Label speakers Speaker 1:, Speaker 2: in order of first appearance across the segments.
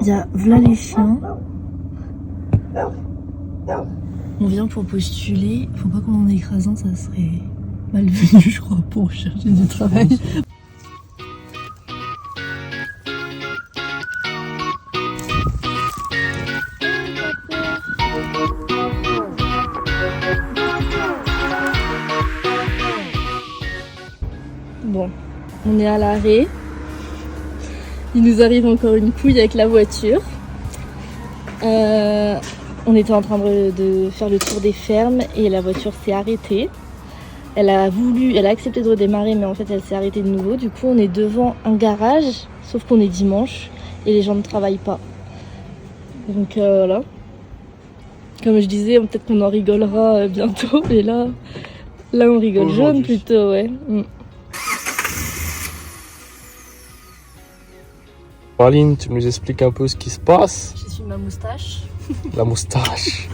Speaker 1: Il y a voilà les chiens. On vient pour postuler. Faut pas qu'on en ait écrasant, ça serait malvenu, je crois, pour chercher du travail. Bon, on est à l'arrêt. Il nous arrive encore une couille avec la voiture. On était en train de faire le tour des fermes et la voiture s'est arrêtée. Elle a accepté de redémarrer, mais en fait elle s'est arrêtée de nouveau. Du coup on est devant un garage, sauf qu'on est dimanche et les gens ne travaillent pas. Donc voilà. Comme je disais, peut-être qu'on en rigolera bientôt. Et là on rigole jaune plutôt, ouais.
Speaker 2: Aline, tu nous expliques un peu ce qui se passe?
Speaker 1: Je suis ma moustache.
Speaker 2: La moustache.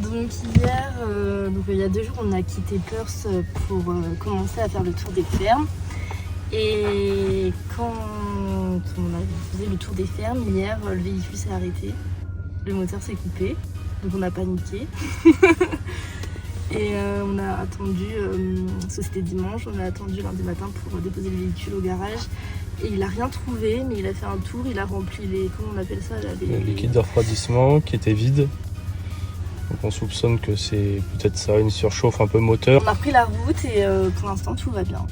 Speaker 1: Donc hier, il y a 2 jours, on a quitté Perth pour commencer à faire le tour des fermes. Et quand on a fait le tour des fermes, hier, le véhicule s'est arrêté. Le moteur s'est coupé, donc on a paniqué. Et on a attendu, c'était dimanche, on a attendu lundi matin pour déposer le véhicule au garage. Et il a rien trouvé, mais il a fait un tour, il a rempli comment on appelle ça là,
Speaker 2: le liquide de refroidissement qui était vide. Donc on soupçonne que c'est peut-être ça, une surchauffe un peu moteur.
Speaker 1: On a pris la route et pour l'instant tout va bien.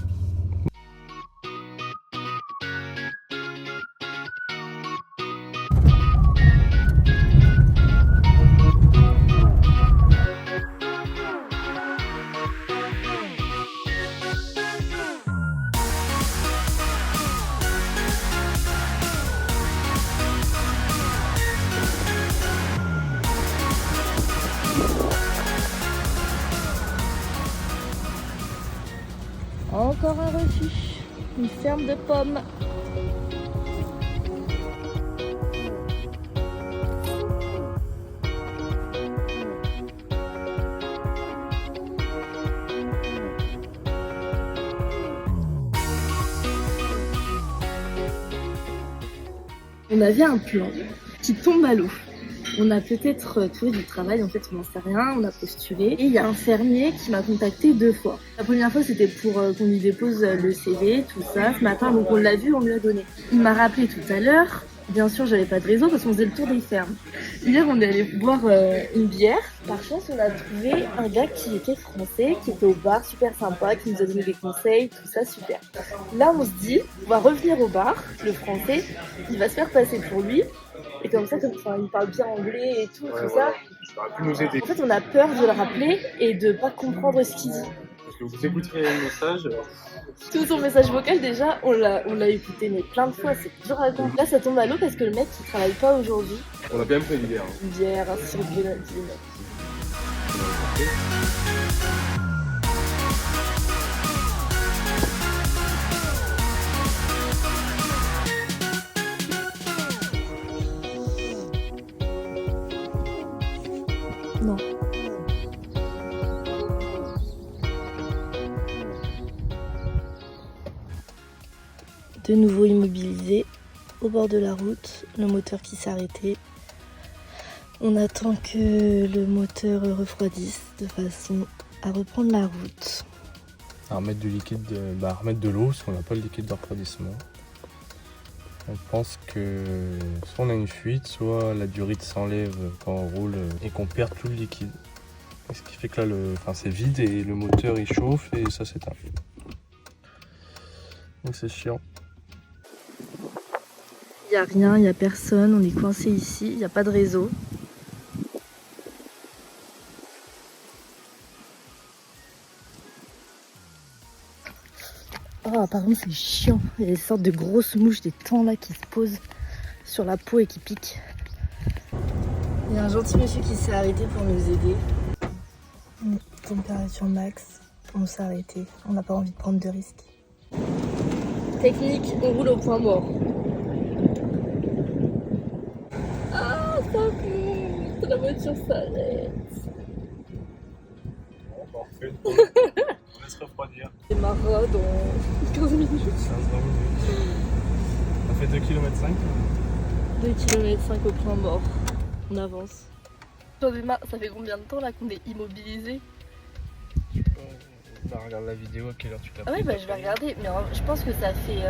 Speaker 1: Encore un refuge, une ferme de pommes. On avait un plan qui tombe à l'eau. On a peut-être trouvé du travail, en fait on n'en sait rien, on a postulé. Et il y a un fermier qui m'a contacté 2 fois. La première fois c'était pour qu'on lui dépose le CV, tout ça, ce matin, donc on l'a vu, on lui a donné. Il m'a rappelé tout à l'heure, bien sûr j'avais pas de réseau parce qu'on faisait le tour des fermes. Hier on est allé boire une bière. Par chance on a trouvé un gars qui était français, qui était au bar, super sympa, qui nous a donné des conseils, tout ça, super. Là on se dit, on va revenir au bar, le français, il va se faire passer pour lui. Et comme ça, il parle bien anglais et tout ça.
Speaker 3: Ça aurait pu nous aider.
Speaker 1: En fait, on a peur de le rappeler et de pas comprendre ce qu'il dit.
Speaker 3: Parce que vous écouterez le message.
Speaker 1: Tout son message vocal, déjà, on l'a écouté mais plein de fois, c'est dur à comprendre. Là, ça tombe à l'eau parce que le mec, il travaille pas aujourd'hui.
Speaker 3: On a bien pris une bière.
Speaker 1: Une bière, un sirop de grenadine. Non. De nouveau immobilisé au bord de la route, le moteur qui s'est arrêté. On attend que le moteur refroidisse de façon à reprendre la route.
Speaker 2: À remettre du liquide, remettre de l'eau parce qu'on n'a pas le liquide de refroidissement. On pense que soit on a une fuite, soit la durite s'enlève quand on roule et qu'on perd tout le liquide. Ce qui fait que là, c'est vide et le moteur il chauffe et ça s'éteint. Donc c'est chiant.
Speaker 1: Il n'y a rien, il n'y a personne, on est coincé ici, il n'y a pas de réseau. Oh, par contre c'est chiant, il y a des sortes de grosses mouches, des temps là qui se posent sur la peau et qui piquent. Il y a un gentil monsieur qui s'est arrêté pour nous aider. Température max, on s'est arrêté, on n'a pas envie de prendre de risques. Technique, on roule au point mort. Ah, ça monte, la voiture s'arrête.
Speaker 3: Parfait. On laisse refroidir.
Speaker 1: On démarrera dans 15 minutes.
Speaker 3: 15 minutes.
Speaker 2: fait 2,5 km.
Speaker 1: 2,5 km au point mort. On avance. J'en ai marre, ça fait combien de temps là qu'on est immobilisé?
Speaker 2: Bah, regarde la vidéo, à quelle heure tu l'as
Speaker 1: Ah ouais, bah je vais regarder, mais je pense que ça fait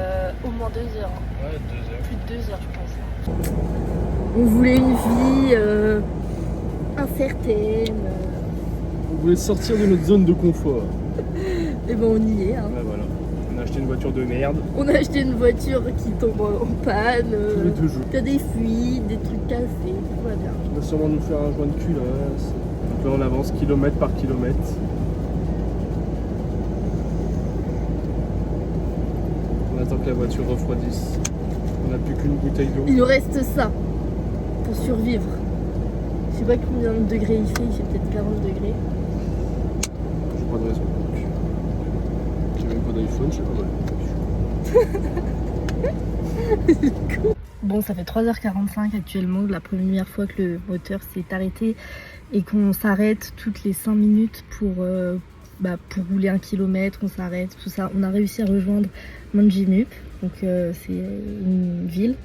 Speaker 1: au moins 2 heures.
Speaker 2: Ouais, 2 heures.
Speaker 1: Plus de 2 heures, je pense. On voulait une vie incertaine.
Speaker 2: On voulait sortir de notre zone de confort.
Speaker 1: Et ben on y est. Hein.
Speaker 2: Ouais, voilà. On a acheté une voiture de merde.
Speaker 1: On a acheté une voiture qui tombe en panne.
Speaker 2: Tous les 2 jours.
Speaker 1: T'as des fuites, des trucs cassés, tout va bien.
Speaker 2: On va sûrement nous faire un joint de culasse. Donc là on avance kilomètre par kilomètre. On attend que la voiture refroidisse. On n'a plus qu'une bouteille d'eau.
Speaker 1: Il nous reste ça pour survivre. Je sais pas combien de degrés il fait peut-être 40 degrés.
Speaker 2: J'ai pas de raison. J'ai même pas d'iPhone, j'ai pas de...
Speaker 1: Bon, ça fait 3h45 actuellement, la première fois que le moteur s'est arrêté et qu'on s'arrête toutes les 5 minutes pour rouler 1 kilomètre, on s'arrête, tout ça. On a réussi à rejoindre Manjimup, donc c'est une ville.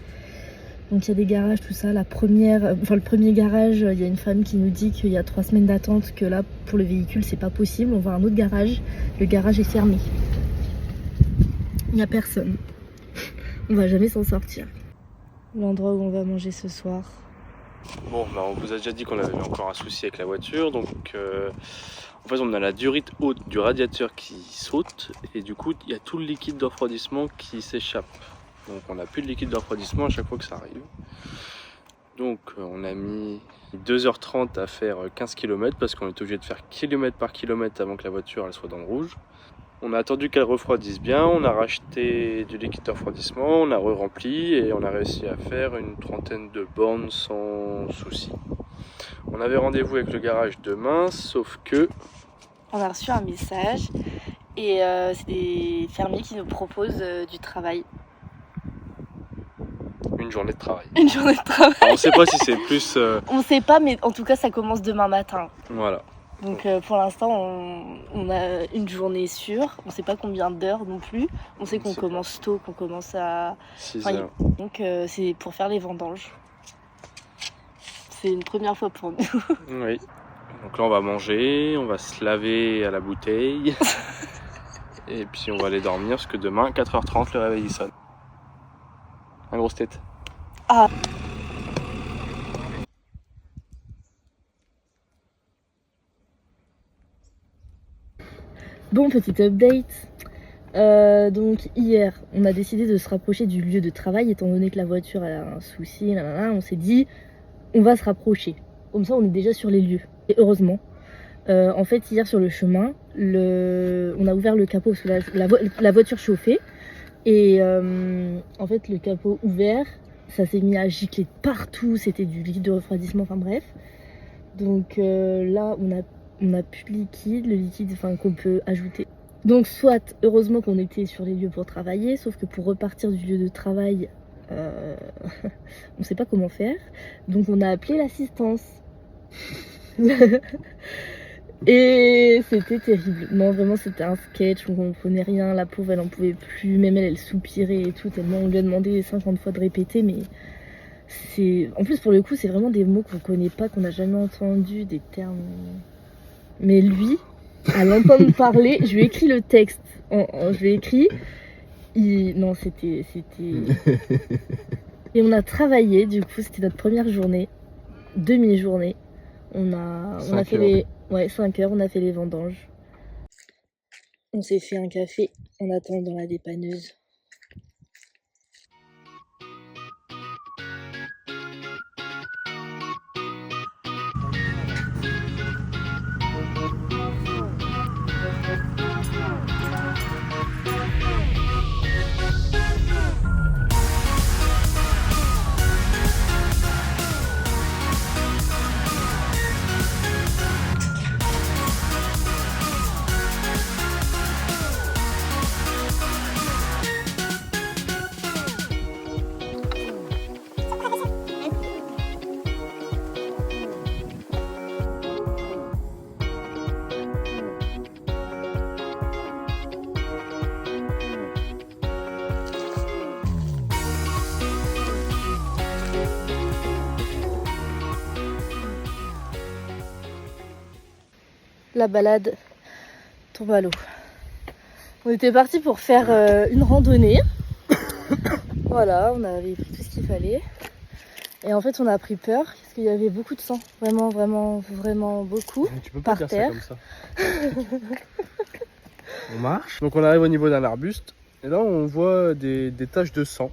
Speaker 1: Donc il y a des garages, tout ça. Le premier garage, il y a une femme qui nous dit qu'il y a 3 semaines d'attente, que là pour le véhicule c'est pas possible. On va à un autre garage, le garage est fermé. Il n'y a personne. On va jamais s'en sortir. L'endroit où on va manger ce soir.
Speaker 2: Bon, bah, on vous a déjà dit qu'on avait encore un souci avec la voiture, donc en fait on a la durite haute du radiateur qui saute et du coup il y a tout le liquide de refroidissement qui s'échappe. Donc on n'a plus de liquide de refroidissement à chaque fois que ça arrive. Donc on a mis 2h30 à faire 15 km parce qu'on est obligé de faire kilomètre par kilomètre avant que la voiture elle soit dans le rouge. On a attendu qu'elle refroidisse bien, on a racheté du liquide de refroidissement, on a re-rempli et on a réussi à faire une 30aine de bornes sans souci. On avait rendez-vous avec le garage demain, sauf que...
Speaker 1: On a reçu un message et c'est des fermiers qui nous proposent du travail.
Speaker 2: Une journée de travail.
Speaker 1: Une journée de travail.
Speaker 2: Alors, on sait pas si c'est plus...
Speaker 1: On sait pas, mais en tout cas ça commence demain matin.
Speaker 2: Voilà.
Speaker 1: Donc pour l'instant on a une journée sûre, on sait pas combien d'heures non plus, on sait qu'on commence tôt, qu'on commence à
Speaker 2: 6 heures.
Speaker 1: Donc c'est pour faire les vendanges. C'est une première fois pour nous.
Speaker 2: Oui. Donc là on va manger, on va se laver à la bouteille et puis on va aller dormir parce que demain 4h30 le réveil il sonne. Un grosse tête.
Speaker 1: Ah. Bon, petit update. Donc hier, on a décidé de se rapprocher du lieu de travail étant donné que la voiture a un souci. On s'est dit, on va se rapprocher. Comme ça, on est déjà sur les lieux. Et heureusement, en fait, hier sur le chemin, on a ouvert le capot parce que la voiture chauffait. Et en fait, le capot ouvert, ça s'est mis à gicler partout. C'était du liquide de refroidissement, enfin bref. Donc là, on a plus de liquide, le liquide qu'on peut ajouter. Donc soit, heureusement qu'on était sur les lieux pour travailler, sauf que pour repartir du lieu de travail, on sait pas comment faire. Donc on a appelé l'assistance. Et c'était terrible. Non, vraiment c'était un sketch, on comprenait rien, la pauvre elle en pouvait plus, même elle soupirait et tout, tellement on lui a demandé 50 fois de répéter, mais c'est... En plus pour le coup c'est vraiment des mots qu'on connaît pas, qu'on n'a jamais entendu, des termes... Mais lui, à l'entendre parler, je lui ai écrit le texte. Je lui ai écrit. Non, c'était. Et on a travaillé, du coup, c'était notre première journée, demi-journée. On a fait les. Ouais, 5 heures, on a fait les vendanges. On s'est fait un café en attendant la dépanneuse. la balade tombe à l'eau. On était parti pour faire une randonnée. Voilà, on avait pris tout ce qu'il fallait. Et en fait, on a pris peur parce qu'il y avait beaucoup de sang. Vraiment, vraiment, vraiment beaucoup.
Speaker 2: Tu peux pas
Speaker 1: par
Speaker 2: dire
Speaker 1: terre.
Speaker 2: ça comme ça. On marche. Donc on arrive au niveau d'un arbuste. Et là, on voit des taches de sang.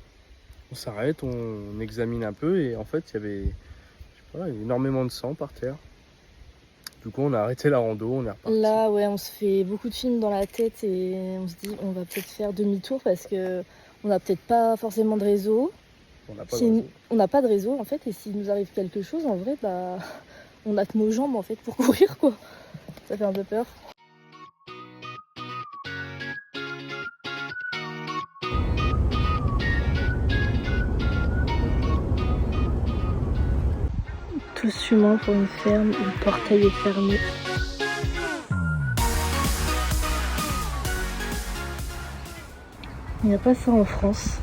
Speaker 2: On s'arrête, on examine un peu. Et en fait, il y avait énormément de sang par terre. Du coup, on a arrêté la rando, on est reparti.
Speaker 1: Là, ouais, on se fait beaucoup de films dans la tête et on se dit on va peut-être faire demi-tour parce que on n'a peut-être pas forcément de réseau.
Speaker 2: On n'a pas de
Speaker 1: Si-
Speaker 2: réseau.
Speaker 1: On n'a pas de réseau en fait et s'il nous arrive quelque chose, en vrai, bah, on a que nos jambes en fait pour courir quoi. Ça fait un peu peur. Tout fumant pour une ferme où le portail est fermé. Il n'y a pas ça en France.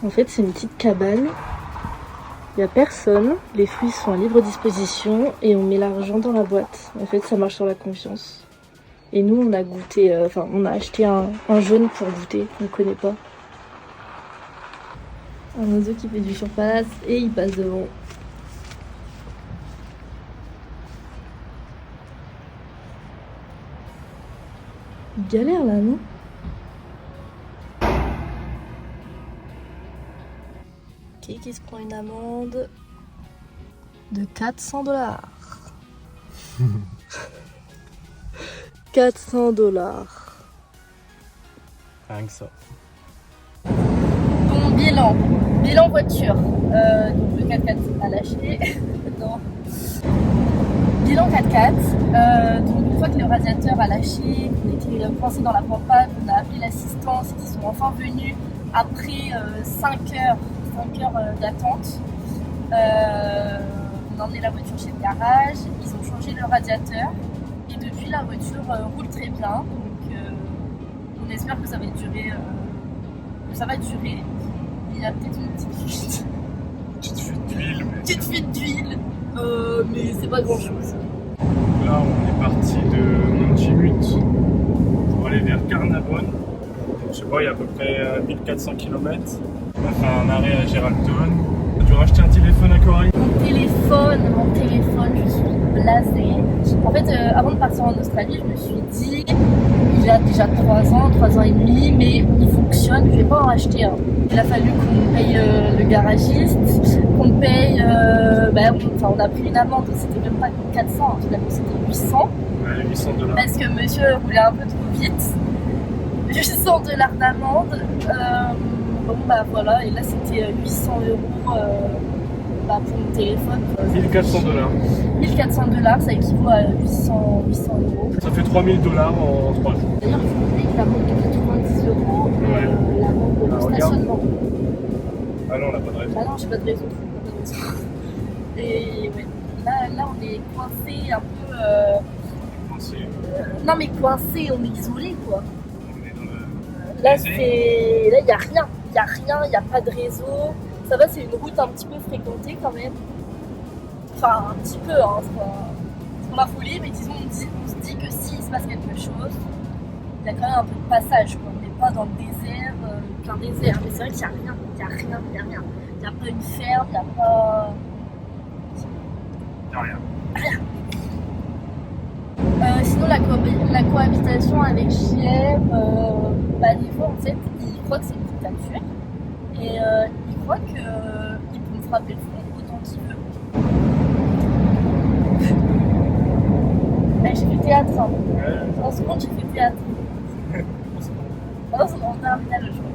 Speaker 1: En fait, c'est une petite cabane. Il n'y a personne. Les fruits sont à libre disposition et on met l'argent dans la boîte. En fait, ça marche sur la confiance. Et nous, on a goûté, on a acheté un jaune pour goûter. On ne connaît pas. Un oiseau qui fait du surplace et il passe devant. Il galère là, non? Ok, qui se prend une amende de 400 $. 400 $.
Speaker 2: Rien que ça.
Speaker 1: Bon, bilan voiture. Donc le 4x4 à lâcher. Non. Bilan 4x4. Donc une fois que le radiateur a lâché, qu'on était coincé dans la campagne, on a appelé l'assistance et qu'ils sont enfin venus après 5 heures d'attente. On a emmené la voiture chez le garage, ils ont changé le radiateur et depuis la voiture roule très bien. Donc on espère que ça va durer. Il y a peut-être une petite fuite.
Speaker 3: Petite fuite d'huile.
Speaker 1: Petite fuite d'huile, mais c'est pas grand chose.
Speaker 3: Là, on est parti de Montimut pour aller vers Carnavon. Je sais pas, il y a à peu près 1400 km. On a fait un arrêt à Geraldton. On a dû racheter un téléphone à Corail.
Speaker 1: Mon téléphone, je suis blasée. En fait, avant de partir en Australie, je me suis dit, il a déjà 3 ans et demi, mais il fonctionne, je vais pas en racheter un. Il a fallu qu'on paye le garagiste, qu'on paye, on a pris une amende, c'était même pas 400, finalement c'était 800.
Speaker 3: Ouais, 800 $.
Speaker 1: Parce que monsieur roulait un peu trop vite. 800 $ d'amende. Bon bah voilà, et là c'était 800 € pour mon téléphone.
Speaker 3: 1400 $.
Speaker 1: 1400 $, ça équivaut à 800 €.
Speaker 3: Ça fait 3000 $ en 3 jours.
Speaker 1: D'ailleurs, il faut payer l'amende de 90 €,
Speaker 3: Ouais.
Speaker 1: l'amende de
Speaker 3: Ah, regarde.
Speaker 1: stationnement.
Speaker 3: Ah non, on n'a pas de réseau.
Speaker 1: Bah non, j'ai pas de réseau. Et ouais, là on est coincé un peu. Non mais coincé, on est isolé quoi.
Speaker 3: On est dans le...
Speaker 1: Là il y a rien, il y a pas de réseau. Ça va, c'est une route un petit peu fréquentée quand même. Enfin un petit peu, hein, c'est pas la folie, mais disons on se dit que s'il se passe quelque chose, il y a quand même un peu de passage quoi. On n'est pas dans le désert, plein désert, mais c'est vrai qu'il y a rien. Il n'y a pas une ferme, il n'y a pas.
Speaker 3: Il n'y a rien.
Speaker 1: Sinon la cohabitation avec JM, des fois en fait il croit que c'est une dictature et il croit qu'il peut me frapper le front autant qu'il veut. J'ai fait théâtre, hein.
Speaker 3: Ouais.
Speaker 1: En seconde j'ai fait théâtre. Non, c'est en terminale je crois.